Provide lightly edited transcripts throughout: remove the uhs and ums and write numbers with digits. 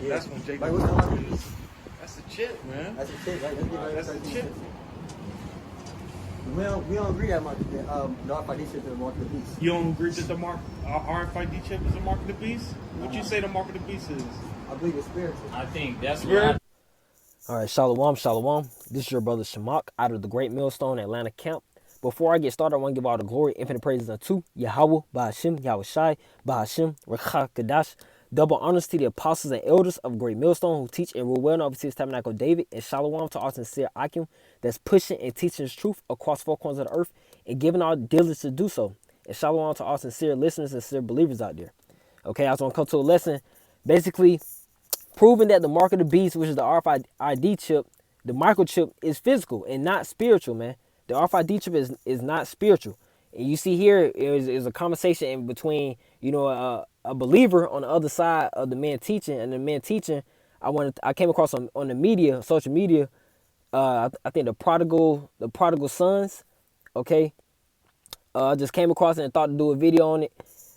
Yeah. That's when Jacob. Like, what's the mark of the beast? That's the chip, man. That's the chip, right? Let's get right That's into the it. chip. We don't agree that much. The RFID chip is the mark of the beast. You don't agree that the RFID chip is the mark of the beast? What you say the mark of the beast is? I believe it's spiritual. I think that's Spirit. what Alright, Shalom, Shalom. This is your brother Shamak out of the Great Millstone Atlanta camp. Before I get started, I want to give all the glory, infinite praises unto Yahweh, Bahashim, Yahweh Shai, Bahashim, Rekha Kadash. Double honors to the apostles and elders of Great Millstone who teach and rule well in overseas tabernacle of David, and Shalom to our sincere Akim that's pushing and teaching his truth across four corners of the earth and giving our diligence to do so. And Shalom to our sincere listeners and sincere believers out there. Okay, I just want to come to a lesson basically proving that the mark of the beast, which is the RFID chip, the microchip, is physical and not spiritual, man. The RFID chip is not spiritual. And you see here is a conversation in between, you know, a believer on the other side of the man teaching, and the man teaching, I came across on the media, social media, I think the prodigal sons, okay. I just came across it and thought to do a video on it.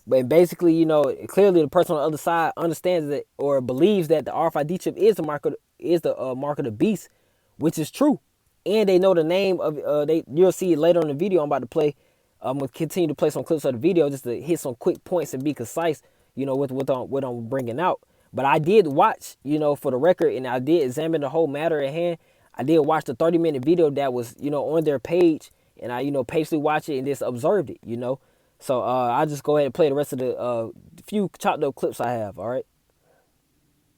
But basically, you know, clearly the person on the other side understands that or believes that the RFID chip is the mark of the beast, which is true. And they know the name of you'll see it later on the video I'm about to play. I'm gonna continue to play some clips of the video just to hit some quick points and be concise, you know, with what I'm bringing out. But I did watch, you know, for the record, and I did examine the whole matter at hand. I did watch the 30-minute video that was, you know, on their page, and I, you know, patiently watched it and just observed it, you know. So I'll just go ahead and play the rest of the few chopped up clips I have, all right?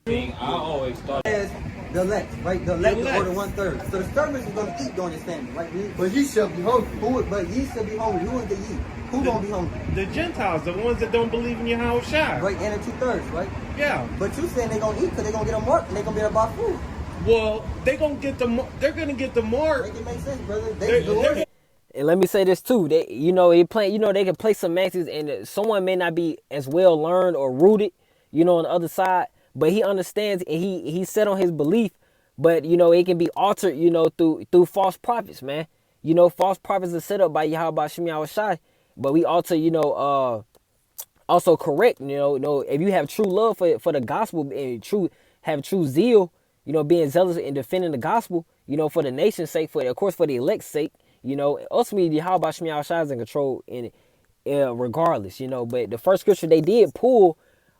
thing I always thought. The elect, right? The elect order 1/3. So the servants is going to eat during this famine, right? But ye shall be hungry. But ye shall be hungry. Who is the ye? Who going to be hungry? The Gentiles, the ones that don't believe in Yahweh Shai. Right, and the 2/3, right? Yeah. But you saying they going to eat because they going to get a mark and they going to be able to buy food. Well, they're going to get the mark. Make it make sense, brother. They're And let me say this too. They, you know, they can play semantics, and someone may not be as well learned or rooted, you know, on the other side, but he understands and he's set on his belief. But you know, it can be altered, you know, through false prophets, man. You know, false prophets are set up by Yahweh Shem Yahweh Shai, but we alter, you know, also correct. You know, if you have true love for the gospel and have true zeal, you know, being zealous in defending the gospel, you know, for the nation's sake, of course for the elect's sake. You know, ultimately, Yahweh Shem Yahweh Shai is in control in regardless, you know. But the first scripture they did pull,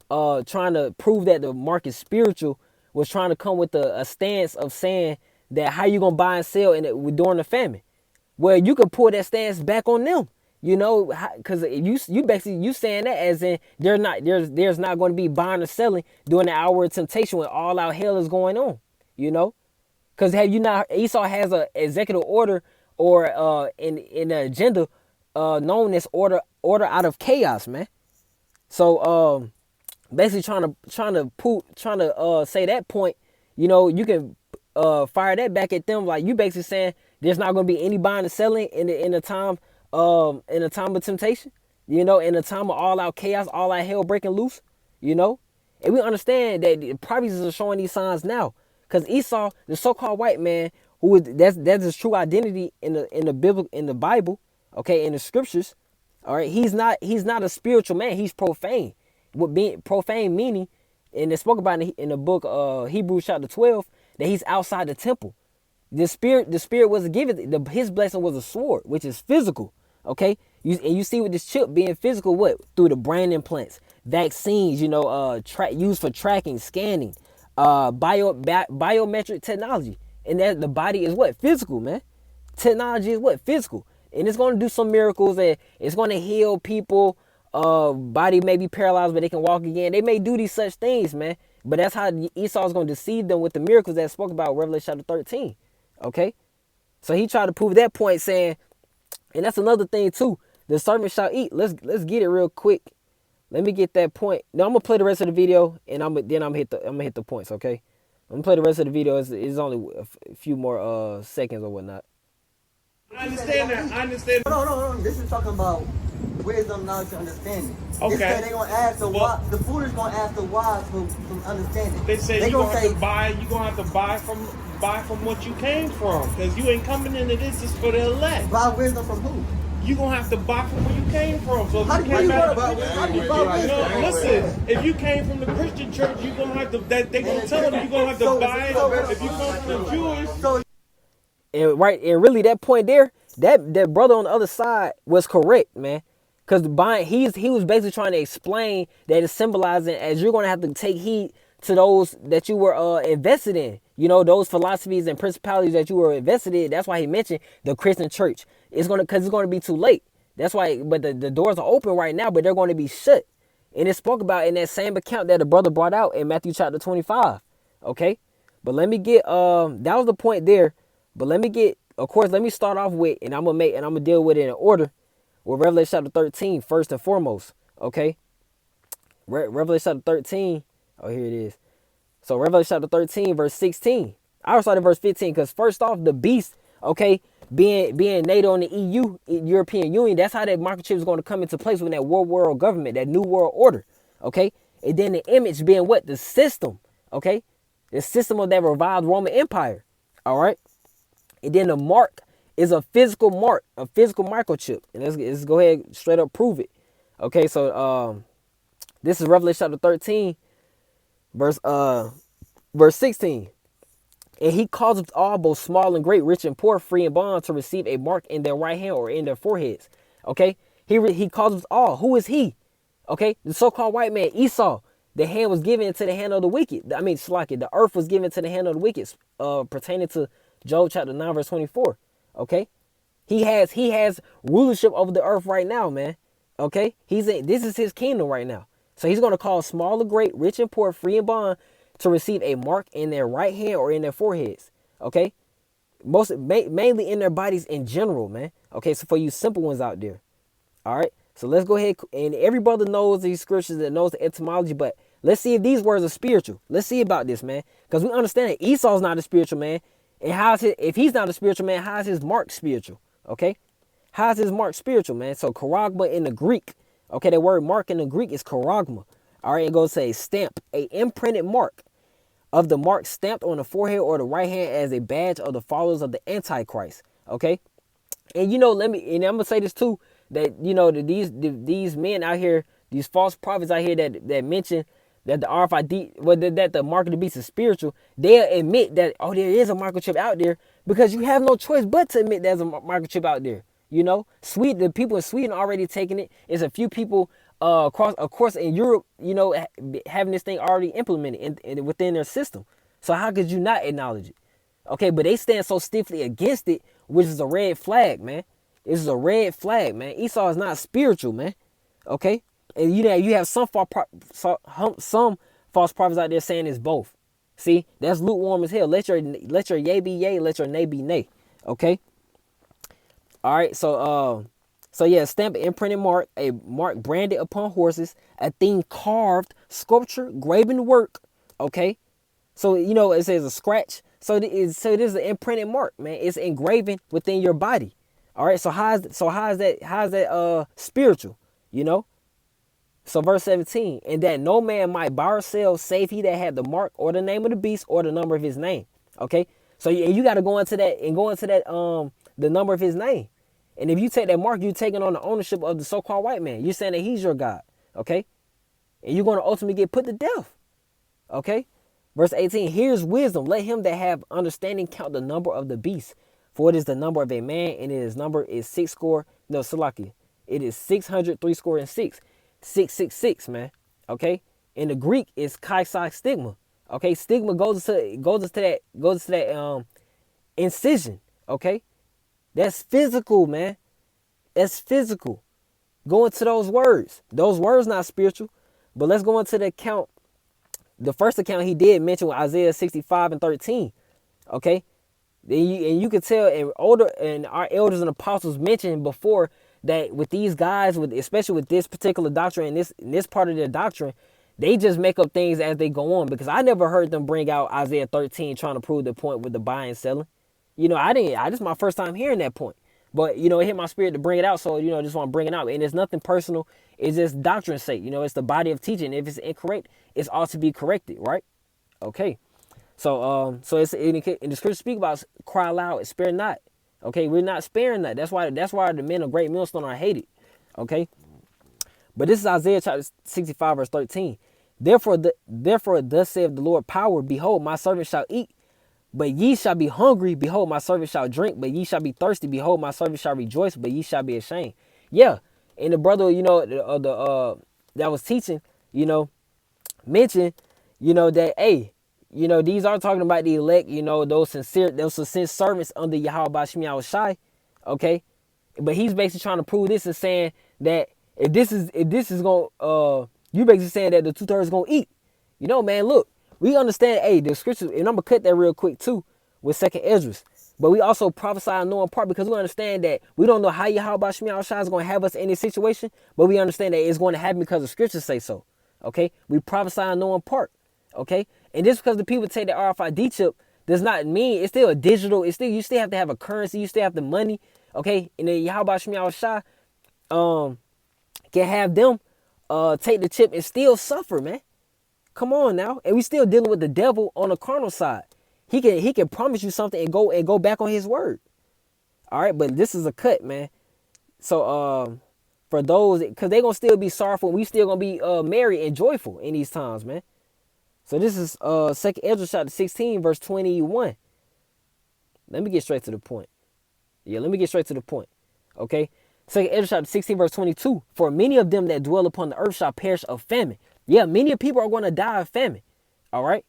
trying to prove that the mark is spiritual, was trying to come with a stance of saying that how you going to buy and sell during the famine. Well, you can pull that stance back on them, you know, because you basically saying that as in there's not going to be buying or selling during the hour of temptation when all out hell is going on, you know. Because have you not, Esau has an executive order or in an agenda known as order out of chaos, man. So basically trying to say that point, you know, you can fire that back at them, like you basically saying there's not going to be any buying and selling in the time of temptation, you know, in the time of all out chaos, all out hell breaking loose, you know. And we understand that the prophets are showing these signs now, because Esau, the so-called white man, that's his true identity in the Bible, okay, in the scriptures. All right, he's not a spiritual man. He's profane. What being profane meaning, and it's spoken about in the book Hebrews chapter 12, that he's outside the temple. The spirit was given. His blessing was a sword, which is physical. Okay, you see with this chip being physical, what through the brain implants, vaccines, you know, used for tracking, scanning, biometric technology. And that the body is what? Physical, man. Technology is what? Physical. And it's going to do some miracles, and it's going to heal people. Body may be paralyzed, but they can walk again. They may do these such things, man. But that's how Esau is going to deceive them with the miracles that spoke about in Revelation chapter 13. Okay? So he tried to prove that point, saying, and that's another thing too. The servant shall eat. Let's get it real quick. Let me get that point. Now I'm gonna play the rest of the video, and I'm gonna hit the points, okay? I'm gonna play the rest of the video. It's only a few more seconds or whatnot. I understand that. I understand. No. This is talking about wisdom, knowledge, and understanding. Okay. They say they're gonna ask the wise. The foolish gonna ask the wise for understanding. They say you're gonna have to buy from what you came from, because you ain't coming into this just for the elect. Buy wisdom from who? you're gonna have to buy from where you came from. So if How you do you came gonna back, how do you buy no, wisdom? listen. If you came from the Christian church, you're gonna have to. They gonna tell you you're gonna have to buy it. If you come from the Jewish, And really that point there, that brother on the other side was correct, man. Because buying, he was basically trying to explain that it's symbolizing as you're gonna have to take heed to those that you were invested in. You know, those philosophies and principalities that you were invested in. That's why he mentioned the Christian church. Because it's gonna be too late. That's why. But the doors are open right now, but they're going to be shut. And it spoke about in that same account that the brother brought out in Matthew chapter 25. Okay, but let me get that was the point there. But let me get, of course, let me start off with, and I'm gonna deal with it in order. With Revelation chapter 13, first and foremost, okay? Revelation chapter 13, oh, here it is. So Revelation chapter 13, verse 16. I started verse 15, because first off, the beast, okay, being NATO and the EU, European Union, that's how that microchip is going to come into place with that world government, that new world order, okay? And then the image being what? The system, okay? The system of that revived Roman Empire, all right? And then the mark is a physical mark, a physical microchip. And let's go ahead and straight up prove it. Okay, so this is Revelation chapter 13, verse 16. And he causeth all, both small and great, rich and poor, free and bond, to receive a mark in their right hand or in their foreheads. Okay, he causeth all. Who is he? Okay, the so-called white man, Esau. The hand was given into the hand of the wicked. I mean, Slaki, the earth was given to the hand of the wicked, pertaining to Job chapter 9, verse 24. Okay, he has rulership over the earth right now, man. Okay, this is his kingdom right now. So he's going to cause small or great, rich and poor, free and bond, to receive a mark in their right hand or in their foreheads. Okay, mainly in their bodies in general, man. Okay, so for you simple ones out there, all right. So let's go ahead, and every brother knows these scriptures, that knows the etymology, but let's see if these words are spiritual. Let's see about this, man, because we understand that Esau's not a spiritual man. And if he's not a spiritual man, how's his mark spiritual? Okay? How's his mark spiritual, man? So charagma in the Greek. Okay, the word mark in the Greek is charagma. All right, it goes to say stamp, a imprinted mark of the mark stamped on the forehead or the right hand as a badge of the followers of the Antichrist. Okay? And you know, and I'm gonna say this too, that you know that these men out here, these false prophets out here that mention that the RFID, that the mark of the beast is spiritual, they'll admit that, oh, there is a microchip out there, because you have no choice but to admit there's a microchip out there. You know, the people in Sweden already taking it. It's a few people across in Europe, you know, having this thing already implemented within their system. So how could you not acknowledge it? Okay, but they stand so stiffly against it, which is a red flag, man. This is a red flag, man. Esau is not spiritual, man. Okay? And you have some false prophets out there saying it's both. See, that's lukewarm as hell. Let your yay be yay, let your nay be nay. Okay. All right. So yeah, stamp, imprinted mark, a mark branded upon horses, a thing carved, sculpture, graven work. Okay. So you know it says a scratch. So it is an imprinted mark, man. It's engraven within your body. All right. So how's that spiritual? You know. So verse 17, and that no man might buy or sell save he that had the mark or the name of the beast or the number of his name. Okay, so you got to go into that the number of his name. And if you take that mark, you're taking on the ownership of the so-called white man. You're saying that he's your God. Okay, and you're going to ultimately get put to death. Okay, verse 18, here's wisdom. Let him that have understanding count the number of the beast, for it is the number of a man, and his number is 666. It is 666. 666, man. Okay, in the Greek it's kaisai stigma. Okay, stigma goes to that incision. Okay, that's physical, man. That's physical. Go into those words. Those words not spiritual. But let's go into the account. The first account he did mention with Isaiah 65 and 13. Okay, and you could tell, and our elders and apostles mentioned before, that with these guys, especially with this particular doctrine and this part of their doctrine, they just make up things as they go on. Because I never heard them bring out Isaiah 13 trying to prove the point with the buying and selling. You know, this is my first time hearing that point. But, you know, it hit my spirit to bring it out. So, you know, I just want to bring it out. And it's nothing personal. It's just doctrine's sake. You know, it's the body of teaching. If it's incorrect, it's ought to be corrected, right? Okay. So it's in the scripture speak about cry loud and spare not. Okay, we're not sparing that. That's why the men of great millstone are hated. Okay, but this is Isaiah chapter 65 verse 13. Therefore thus saith the Lord power, behold, my servant shall eat, but ye shall be hungry. Behold, my servant shall drink, but ye shall be thirsty. Behold, my servant shall rejoice, but ye shall be ashamed. Yeah, and the brother, that was teaching, mentioned, that, hey, these are talking about the elect, those sincere servants under Yahweh Bashmi Shai, okay? But he's basically trying to prove this and saying that if this is going, you basically saying that the 2/3 gonna eat. Man, look, we understand, hey, the scriptures, and I'm gonna cut that real quick too with 2nd Esdras. But we also prophesy and know in part because we understand that we don't know how Yahweh Shemi Shai is going to have us in this situation, but we understand that it's going to happen because the scriptures say so. Okay? We prophesy and know in part. Okay? And just because the people take the RFID chip does not mean it's still a digital, you still have to have a currency, you still have the money. Okay? And then Yahweh Shemi Shai can have them take the chip and still suffer, man. Come on now. And we still dealing with the devil on the carnal side. He can promise you something and go back on his word. All right, but this is a cut, man. So for those, because they're gonna still be sorrowful, we still gonna be merry and joyful in these times, man. So this is 2nd Ezra chapter 16 verse 21. Let me get straight to the point. Okay. 2nd Ezra chapter 16 verse 22. For many of them that dwell upon the earth shall perish of famine. Yeah, many people are going to die of famine. All right.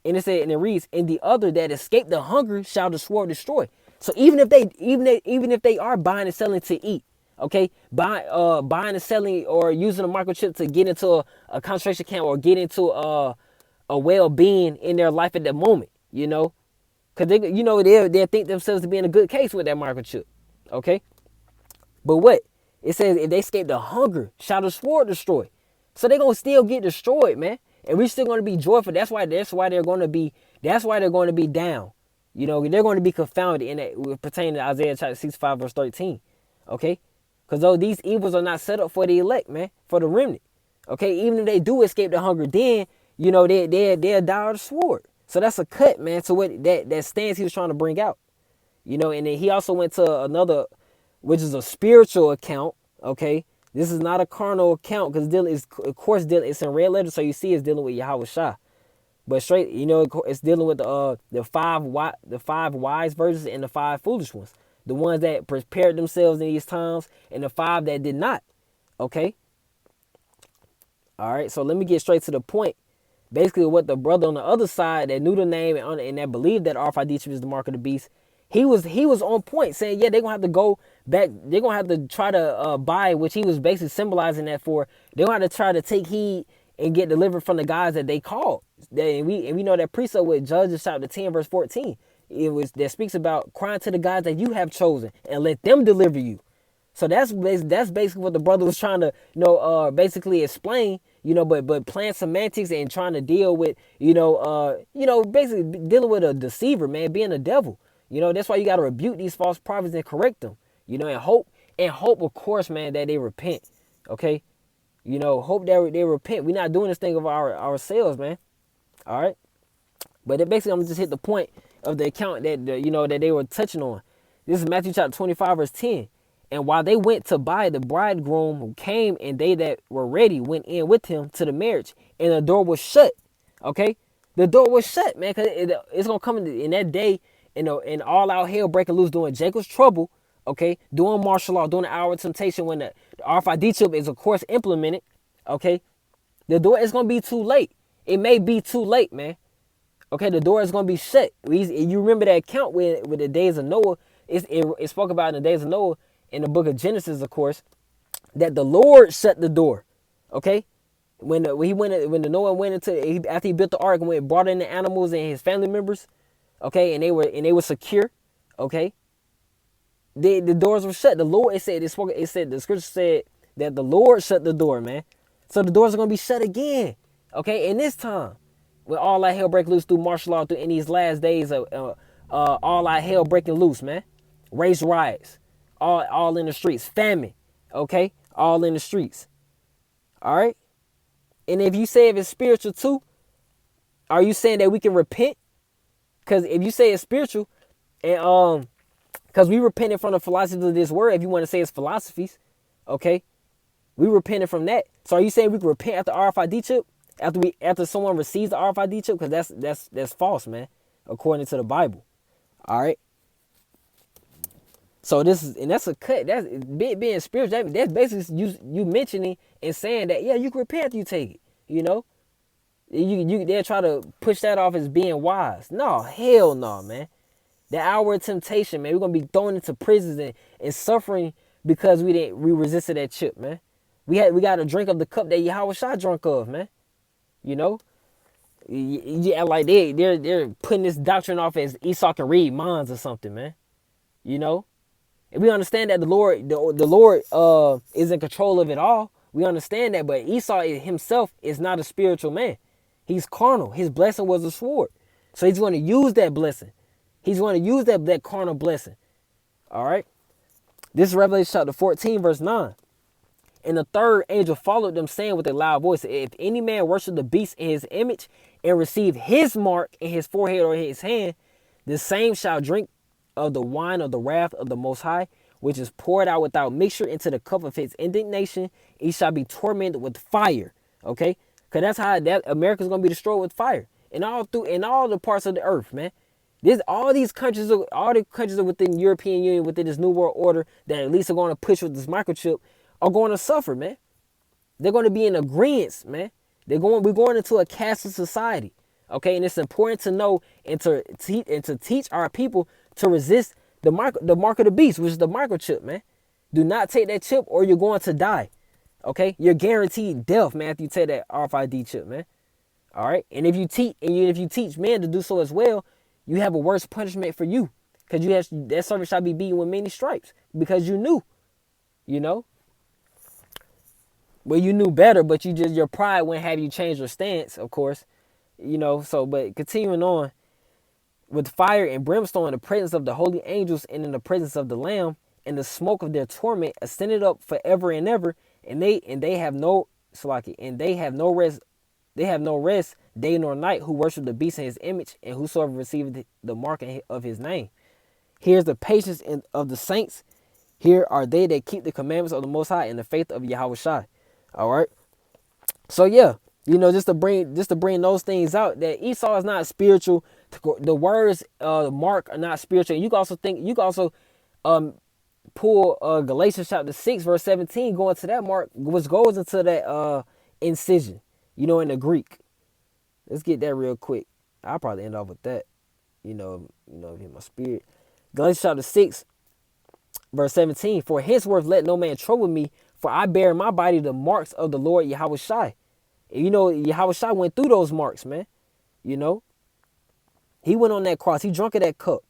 And it said, and it reads, and the other that escape the hunger shall the sword destroy. So even if they are buying and selling to eat, okay, buying and selling or using a microchip to get into a concentration camp or get into a well-being in their life at the moment, because they'll think themselves to be in a good case with that microchip, okay. But what it says, if they escape the hunger, shall the sword destroy. So they're gonna still get destroyed, man. And we're still going to be joyful. That's why they're going to be down. They're going to be confounded in that pertaining to Isaiah chapter 65 verse 13. Okay? Because though these evils are not set up for the elect, man, for the remnant. Okay? Even if they do escape the hunger, then, they'll die of the sword. So that's a cut, man, to what that stance he was trying to bring out. And then he also went to another, which is a spiritual account, okay? This is not a carnal account because it's in red letters, so you see it's dealing with Yahweh Shah. But straight, it's dealing with the five wise virgins and the 5 foolish ones, the ones that prepared themselves in these times, and the 5 that did not. Okay. All right. So let me get straight to the point. Basically, what the brother on the other side that knew the name and that believed that RFID is the mark of the beast, he was on point, saying, yeah, they're gonna have to go back. They're gonna have to try to buy, which he was basically symbolizing that for. They're gonna have to try to take heed and get delivered from the guys that they called. And we know that precept with Judges chapter 10 verse 14. That speaks about crying to the guys that you have chosen and let them deliver you. So that's basically what the brother was trying to basically explain. But playing semantics and trying to deal with basically dealing with a deceiver, man, being a devil. That's why you got to rebuke these false prophets and correct them, and hope, of course, man, that they repent. Okay. Hope that they repent. We're not doing this thing of ourselves, man. All right. But basically, I'm going to just hit the point of the account that, that they were touching on. This is Matthew chapter 25, verse 10. And while they went to buy, the bridegroom came, and they that were ready went in with him to the marriage, and the door was shut. Okay. The door was shut, man, because it's going to come in that day. And all out hell breaking loose during Jacob's trouble, okay, during martial law, during the hour of temptation, when the RFID chip is, of course, implemented, okay, the door is going to be too late. It may be too late, man. Okay, the door is going to be shut. You remember that account with the days of Noah, it spoke about in the days of Noah, in the book of Genesis, of course, that the Lord shut the door, okay? When Noah went into, after he built the ark and brought in the animals and his family members, okay, and they were secure, okay. The doors were shut. The Lord, the scripture said that the Lord shut the door, man. So the doors are gonna be shut again, okay. And this time, with all that hell break loose through martial law, in these last days of all that hell breaking loose, man. Race riots, all in the streets, famine, okay, all in the streets. All right. And if you say if it's spiritual too, are you saying that we can repent? Because if you say it's spiritual, and Because we repented from the philosophies of this world, if you want to say it's philosophies, okay? We repented from that. So are you saying we can repent after RFID chip? After someone receives the RFID chip? Because that's false, man, according to the Bible. All right? So that's a cut. That's being spiritual. That's basically you mentioning and saying that, yeah, you can repent after you take it, you know? They'll try to push that off as being wise. No, hell no, man. The hour of temptation, man. We're gonna be thrown into prisons and suffering because we resisted that chip, man. We got to drink of the cup that Yahweh Shah drunk of, man. You know, yeah, like they're putting this doctrine off as Esau can read minds or something, man. You know, and we understand that the Lord is in control of it all. We understand that, but Esau himself is not a spiritual man. He's carnal. His blessing was a sword, so he's going to use that blessing. He's going to use that carnal blessing. All right. This is Revelation chapter 14, verse 9. And the third angel followed them, saying with a loud voice, if any man worship the beast in his image and receive his mark in his forehead or his hand, the same shall drink of the wine of the wrath of the Most High, which is poured out without mixture into the cup of his indignation. He shall be tormented with fire. Okay? Because that's how America's going to be destroyed with fire. In all the parts of the earth, man. All the countries are within the European Union, within this New World Order that at least are going to push with this microchip, are going to suffer, man. They're going to be in agreement, man. We're going into a cashless society, okay? And it's important to know and to teach our people to resist the mark of the beast, which is the microchip, man. Do not take that chip or you're going to die, okay? You're guaranteed death, man, if you take that RFID chip, man. All right? And if you teach men to do so as well, you have a worse punishment for you, because that servant shall be beaten with many stripes because you knew, you know. Well, you knew better, but your pride wouldn't have you change your stance, of course, you know. So, but continuing on, with fire and brimstone in the presence of the holy angels and in the presence of the Lamb, and the smoke of their torment ascended up forever and ever, and they have no rest. They have no rest day nor night who worship the beast in his image, and whosoever receiveth the mark of his name. Here's the patience of the saints. Here are they that keep the commandments of the Most High and the faith of Yahweh Shai. All right. So yeah, you know, just to bring those things out, that Esau is not spiritual. The words mark are not spiritual. And you can also pull Galatians chapter 6 verse 17, going to that mark, which goes into that incision, you know, in the Greek. Let's get that real quick. I'll probably end off with that. You know, in my spirit. Galatians chapter 6 verse 17, for henceforth let no man trouble me, for I bear in my body the marks of the Lord Yahweh Shai. And you know, Yahweh Shai went through those marks, man. You know, he went on that cross. He drunk of that cup.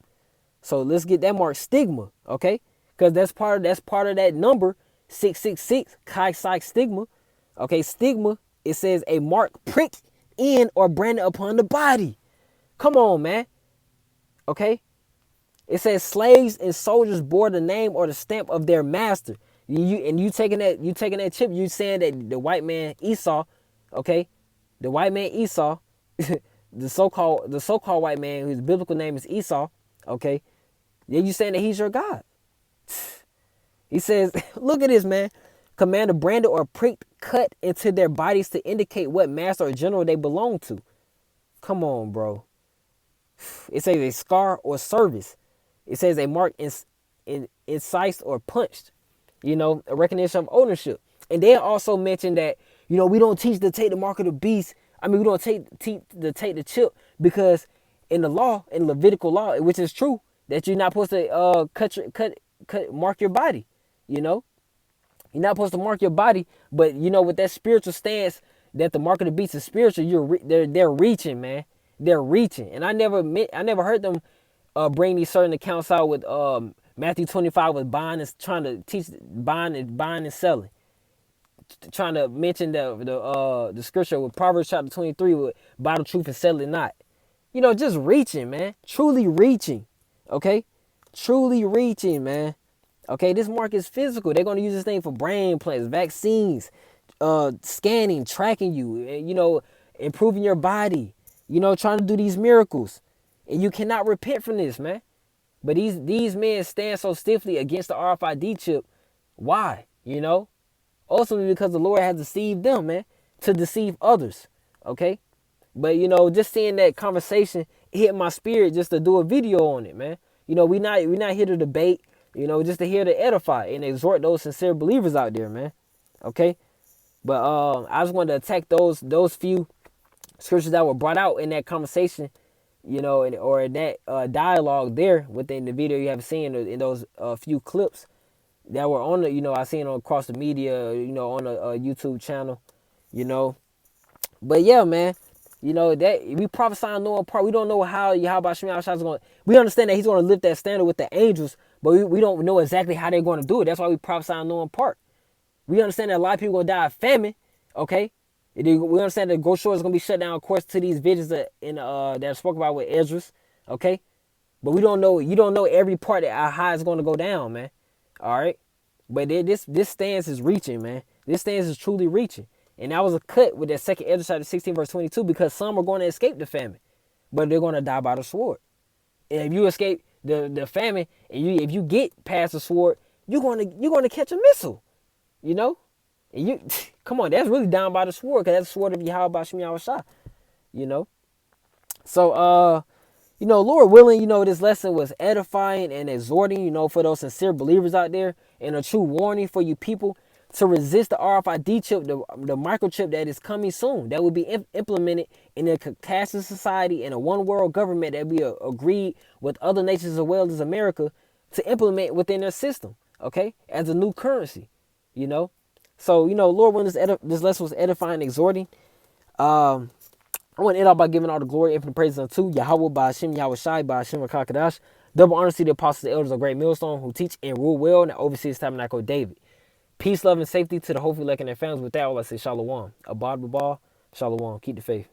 So let's get that mark stigma, okay? Because that's part of that number 666, Chi Psi stigma. Okay, stigma, it says a mark pricked in or branded upon the body. Come on, man. Okay? It says slaves and soldiers bore the name or the stamp of their master. You taking that chip, you saying that the white man Esau, okay? The white man Esau, the so-called white man whose biblical name is Esau, okay? Then you saying that he's your God. He says, look at this, man. Command a branded or pricked cut into their bodies to indicate what master or general they belong to. Come on, bro. It says a scar or service. It says a mark incised or punched. You know, a recognition of ownership. And they also mentioned that, you know, we don't teach to take the mark of the beast. I mean, we don't teach to take the chip, because in the law, in Levitical law, which is true, that you're not supposed to mark your body. You know, you're not supposed to mark your body. But you know, with that spiritual stance, that the mark of the beast is spiritual, they're reaching, man. They're reaching, and I never heard them bring these certain accounts out with Matthew 25 with buying and trying to teach buying and selling. Trying to mention the scripture with Proverbs chapter 23 with buy the truth and sell it not. You know, just reaching, man. Truly reaching. Okay? Truly reaching, man. Okay, this mark is physical. They're going to use this thing for brain implants, vaccines, scanning, tracking you, you know, improving your body, you know, trying to do these miracles. And you cannot repent from this, man. But these men stand so stiffly against the RFID chip. Why? You know? Ultimately because the Lord has deceived them, man, to deceive others. Okay? But, you know, just seeing that conversation hit my spirit just to do a video on it, man. You know, we not here to debate, you know, just to here to edify and exhort those sincere believers out there, man. Okay? But I just wanted to attack those few scriptures that were brought out in that conversation, you know, or in that dialogue there within the video you have seen in those few clips that were on the, you know, I seen on across the media, you know, on a YouTube channel, you know. But yeah, man, you know, that we prophesying knowing part. We don't know how Yahweh Shem Yahweh is going to, we understand that he's going to lift that standard with the angels, but we don't know exactly how they're going to do it. That's why we prophesying knowing part. We understand that a lot of people going to die of famine, okay? We understand that Go Shore is going to be shut down, of course, to these visions that are spoken about with Esdras, okay? But we don't know, you don't know every part that how it's going to go down, man. All right? But this stance is reaching, man. This stance is truly reaching. And that was a cut with that second Esdras chapter 16, verse 22, because some are going to escape the famine, but they're going to die by the sword. And if you escape the famine, and if you get past the sword, you're going to catch a missile, you know? And you, come on, that's really down by the sword, because that's the sword of Yahweh Shem Yahweh Shah, you know? So, you know, Lord willing, you know, this lesson was edifying and exhorting, you know, for those sincere believers out there, and a true warning for you people to resist the RFID chip, the microchip that is coming soon, that will be implemented in a cashless society and a one world government that we agreed with other nations as well as America to implement within their system, okay, as a new currency, you know. So, you know, Lord, when this lesson was edifying and exhorting, I want to end off by giving all the glory, infinite praises unto Yahweh, by Hashem, Yahweh Shai, by Hashem, Rakakadash. Double honor to the apostles, the elders of Great Millstone, who teach and rule well and oversee his tabernacle of David. Peace, love, and safety to the hopefully elect and their families. With that, all I say, Shalom. Abad Babal, Shalom. Keep the faith.